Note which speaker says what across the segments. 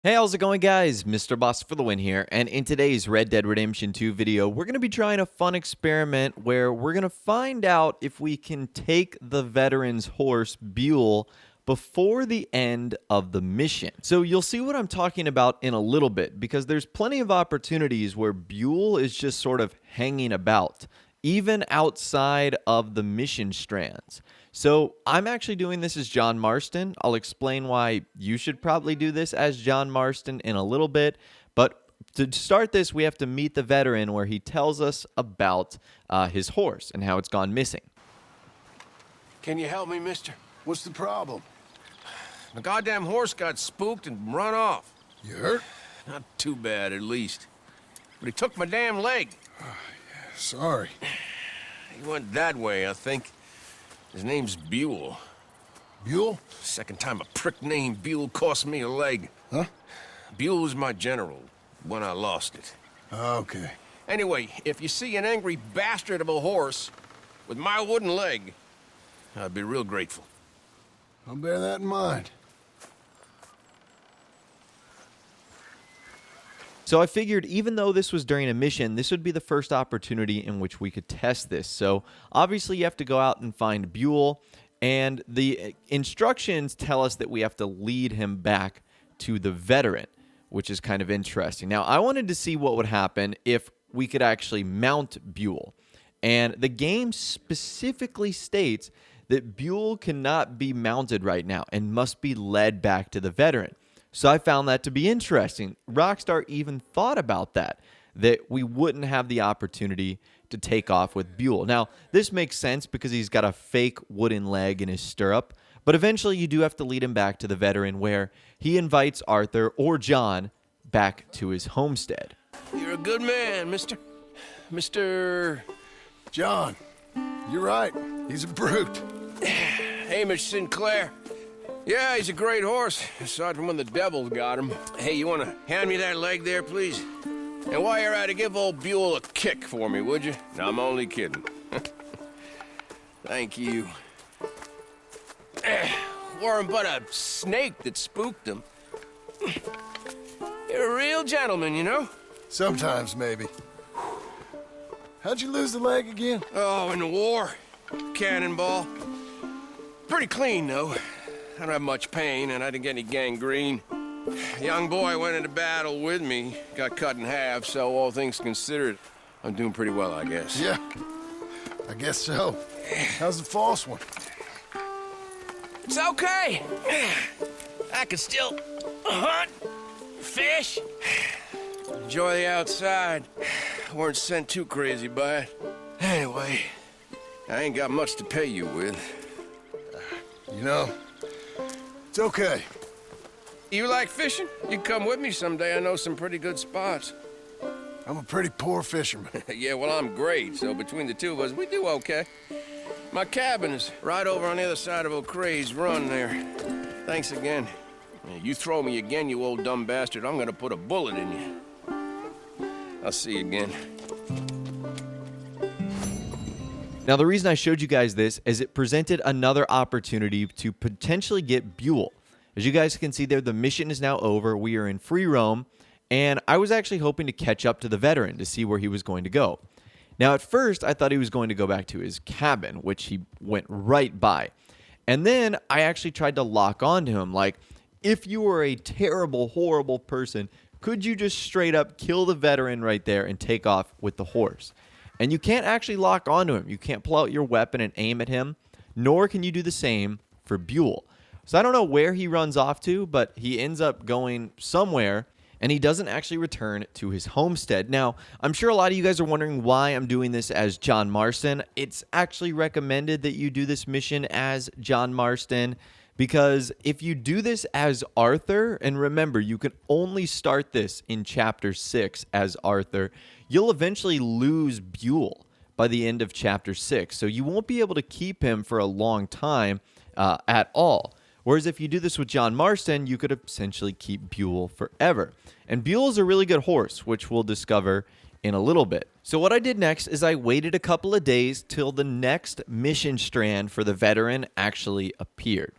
Speaker 1: Hey, how's it going, guys? Mr. Boss for the win here, and in today's Red Dead Redemption 2 video, we're going to be trying a fun experiment where we're going to find out if we can take the veteran's horse, Buell, before the end of the mission. So you'll see what I'm talking about in a little bit, because there's plenty of opportunities where Buell is just sort of hanging about, even outside of the mission strands. So I'm actually doing this as John Marston. I'll explain why you should probably do this as John Marston in a little bit. But to start this, we have to meet the veteran where he tells us about his horse and how it's gone missing.
Speaker 2: Can you help me, mister?
Speaker 3: What's the problem?
Speaker 2: The goddamn horse got spooked and run off.
Speaker 3: You hurt?
Speaker 2: Not too bad, at least. But he took my damn leg.
Speaker 3: Sorry.
Speaker 2: He went that way, I think. His name's Buell.
Speaker 3: Buell?
Speaker 2: Second time a prick named Buell cost me a leg.
Speaker 3: Huh?
Speaker 2: Buell was my general when I lost it.
Speaker 3: Okay.
Speaker 2: Anyway, if you see an angry bastard of a horse with my wooden leg, I'd be real grateful.
Speaker 3: I'll bear that in mind.
Speaker 1: So I figured even though this was during a mission, this would be the first opportunity in which we could test this. So obviously you have to go out and find Buell, and the instructions tell us that we have to lead him back to the veteran, which is kind of interesting. Now, I wanted to see what would happen if we could actually mount Buell. And the game specifically states that Buell cannot be mounted right now and must be led back to the veteran. So I found that to be interesting. Rockstar even thought about that we wouldn't have the opportunity to take off with Buell. Now, this makes sense because he's got a fake wooden leg in his stirrup, but eventually you do have to lead him back to the veteran where he invites Arthur or John back to his homestead.
Speaker 2: You're a good man, mister. Mr.
Speaker 3: John, you're right. He's a brute.
Speaker 2: Hamish Sinclair. Yeah, he's a great horse, aside from when the devil got him. Hey, you want to hand me that leg there, please? And while you're at it, give old Buell a kick for me, would you? No, I'm only kidding. Thank you. Weren't but a snake that spooked him. You're a real gentleman, you know?
Speaker 3: Sometimes, maybe. How'd you lose the leg again?
Speaker 2: Oh, in the war. Cannonball. Pretty clean, though. I don't have much pain, and I didn't get any gangrene. A young boy went into battle with me, got cut in half, so all things considered, I'm doing pretty well, I guess.
Speaker 3: Yeah, I guess so. How's the false one?
Speaker 2: It's okay. I can still hunt, fish, enjoy the outside. I weren't sent too crazy by it. Anyway, I ain't got much to pay you with.
Speaker 3: You know, it's okay.
Speaker 2: You like fishing? You can come with me someday. I know some pretty good spots.
Speaker 3: I'm a pretty poor fisherman.
Speaker 2: Yeah, well, I'm great, so between the two of us, we do okay. My cabin is right over on the other side of O'Creagh's Run there. Thanks again. You throw me again, you old dumb bastard, I'm gonna put a bullet in you. I'll see you again.
Speaker 1: Now, the reason I showed you guys this is it presented another opportunity to potentially get Buell. As you guys can see there, the mission is now over. We are in free roam, and I was actually hoping to catch up to the veteran to see where he was going to go. Now, at first, I thought he was going to go back to his cabin, which he went right by. And then I actually tried to lock onto him, like, if you were a terrible, horrible person, could you just straight up kill the veteran right there and take off with the horse? And you can't actually lock onto him. You can't pull out your weapon and aim at him, nor can you do the same for Buell. So I don't know where he runs off to, but he ends up going somewhere, and he doesn't actually return to his homestead. Now, I'm sure a lot of you guys are wondering why I'm doing this as John Marston. It's actually recommended that you do this mission as John Marston, because if you do this as Arthur, and remember, you can only start this in Chapter 6 as Arthur, you'll eventually lose Buell by the end of Chapter 6. So you won't be able to keep him for a long time at all. Whereas if you do this with John Marston, you could essentially keep Buell forever. And Buell is a really good horse, which we'll discover in a little bit. So what I did next is I waited a couple of days till the next mission strand for the veteran actually appeared.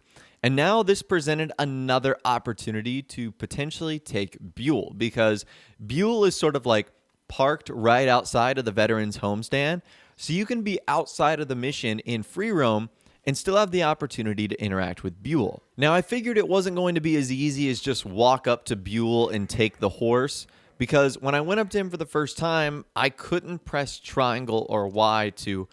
Speaker 1: And now this presented another opportunity to potentially take Buell, because Buell is sort of like parked right outside of the veteran's homestand. So you can be outside of the mission in free roam and still have the opportunity to interact with Buell. Now, I figured it wasn't going to be as easy as just walk up to Buell and take the horse, because when I went up to him for the first time, I couldn't press triangle or Y to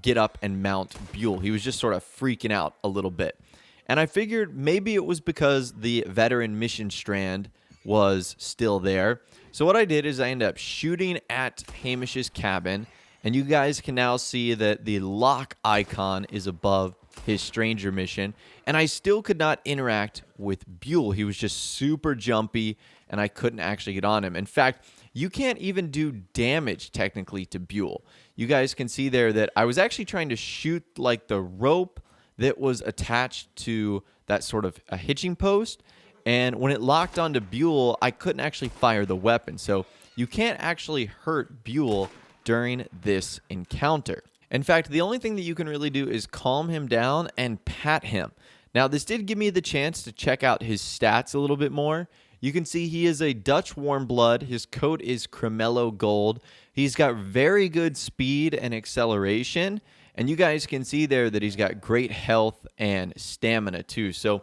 Speaker 1: get up and mount Buell. He was just sort of freaking out a little bit. And I figured maybe it was because the veteran mission strand was still there. So what I did is I ended up shooting at Hamish's cabin, and you guys can now see that the lock icon is above his stranger mission, and I still could not interact with Buell. He was just super jumpy, and I couldn't actually get on him. In fact, you can't even do damage technically to Buell. You guys can see there that I was actually trying to shoot like the rope that was attached to that sort of a hitching post, and when it locked onto Buell, I couldn't actually fire the weapon. So you can't actually hurt Buell during this encounter. In fact, the only thing that you can really do is calm him down and pat him. Now, this did give me the chance to check out his stats a little bit more. You can see he is a Dutch warm blood. His coat is Cremello Gold. He's got very good speed and acceleration. And you guys can see there that he's got great health and stamina too. So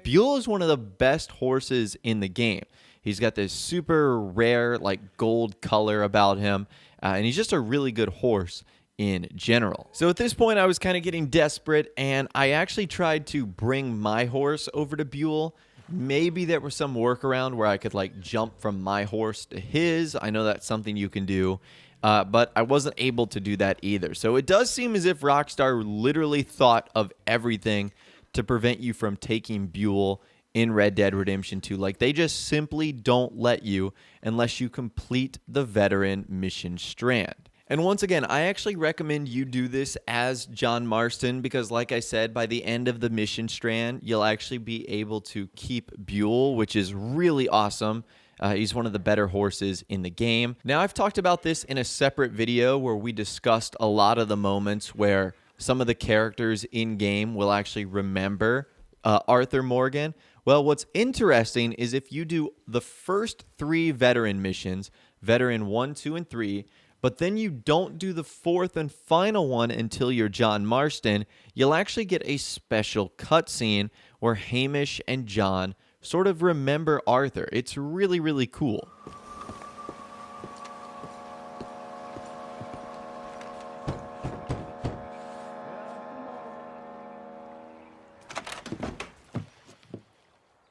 Speaker 1: Buell is one of the best horses in the game. He's got this super rare like gold color about him. And he's just a really good horse in general. So at this point, I was kind of getting desperate, and I actually tried to bring my horse over to Buell. Maybe there was some workaround where I could like jump from my horse to his. I know that's something you can do, but I wasn't able to do that either. So it does seem as if Rockstar literally thought of everything to prevent you from taking Buell in Red Dead Redemption 2. Like, they just simply don't let you unless you complete the veteran mission strand. And once again, I actually recommend you do this as John Marston, because like I said, by the end of the mission strand, you'll actually be able to keep Buell, which is really awesome. He's one of the better horses in the game. Now, I've talked about this in a separate video where we discussed a lot of the moments where some of the characters in-game will actually remember Arthur Morgan. Well, what's interesting is if you do the first 3 veteran missions, Veteran 1, 2, and 3, but then you don't do the 4th and final one until you're John Marston, you'll actually get a special cutscene where Hamish and John sort of remember Arthur. It's really, really cool.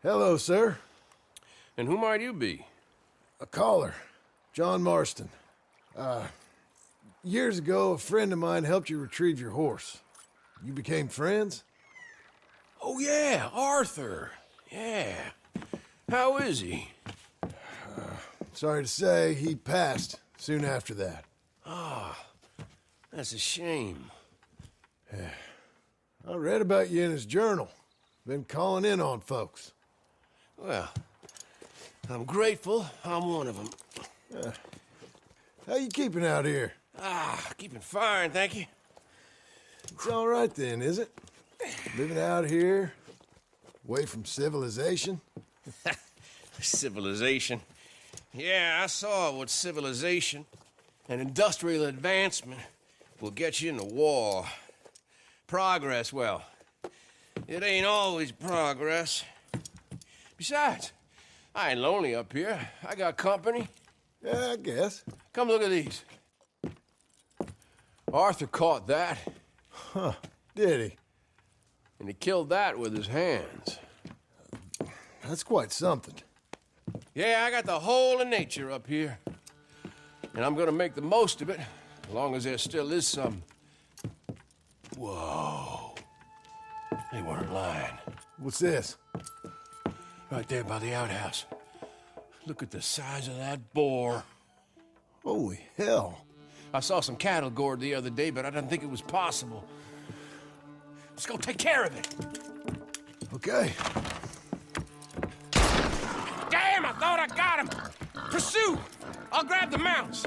Speaker 3: Hello, sir.
Speaker 2: And who might you be?
Speaker 3: A caller, John Marston. Years ago, a friend of mine helped you retrieve your horse. You became friends?
Speaker 2: Oh, yeah, Arthur. Yeah. How is he?
Speaker 3: Sorry to say, he passed soon after that.
Speaker 2: That's a shame.
Speaker 3: I read about you in his journal. Been calling in on folks.
Speaker 2: Well, I'm grateful I'm one of them.
Speaker 3: How you keeping out here?
Speaker 2: Keeping fine, thank you.
Speaker 3: It's all right then, is it? Living out here, away from civilization?
Speaker 2: Civilization. Yeah, I saw what civilization and industrial advancement will get you in the war. Progress, well, it ain't always progress. Besides, I ain't lonely up here. I got company.
Speaker 3: Yeah, I guess.
Speaker 2: Come look at these. Arthur caught that.
Speaker 3: Huh, did he?
Speaker 2: And he killed that with his hands.
Speaker 3: That's quite something.
Speaker 2: Yeah, I got the whole of nature up here. And I'm gonna make the most of it, as long as there still is some. Whoa. They weren't lying.
Speaker 3: What's this?
Speaker 2: Right there by the outhouse. Look at the size of that boar.
Speaker 3: Holy hell.
Speaker 2: I saw some cattle gored the other day, but I didn't think it was possible. Let's go take care of it.
Speaker 3: Okay.
Speaker 2: Damn, I thought I got him. Pursue. I'll grab the mounts.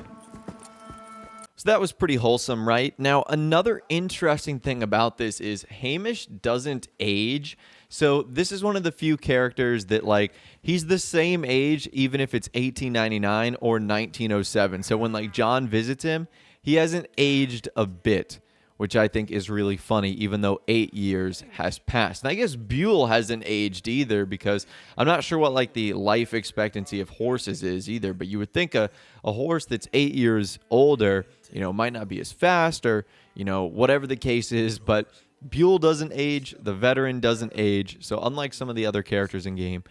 Speaker 1: So that was pretty wholesome, right? Now, another interesting thing about this is Hamish doesn't age. So this is one of the few characters that, like, he's the same age even if it's 1899 or 1907. So when, like, John visits him, he hasn't aged a bit, which I think is really funny, even though 8 years has passed. And I guess Buell hasn't aged either, because I'm not sure what, like, the life expectancy of horses is either, but you would think a horse that's 8 years older, you know, might not be as fast, or, you know, whatever the case is, but Buell doesn't age, the veteran doesn't age, so unlike some of the other characters in game,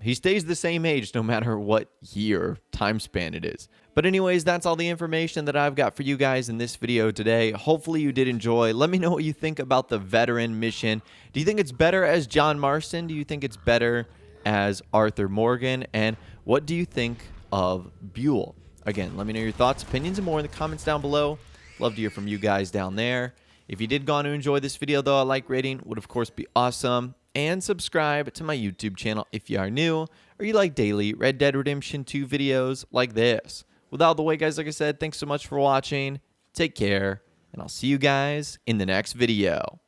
Speaker 1: he stays the same age no matter what year time span it is. But anyways, that's all the information that I've got for you guys in this video today. Hopefully you did enjoy. Let me know what you think about the veteran mission. Do you think it's better as John Marston? Do you think it's better as Arthur Morgan? And what do you think of Buell? Again, let me know your thoughts, opinions, and more in the comments down below. Love to hear from you guys down there. If you did go on to enjoy this video, though, a like rating would, of course, be awesome. And subscribe to my YouTube channel if you are new, or you like daily Red Dead Redemption 2 videos like this. With all the way, guys, like I said, thanks so much for watching. Take care, and I'll see you guys in the next video.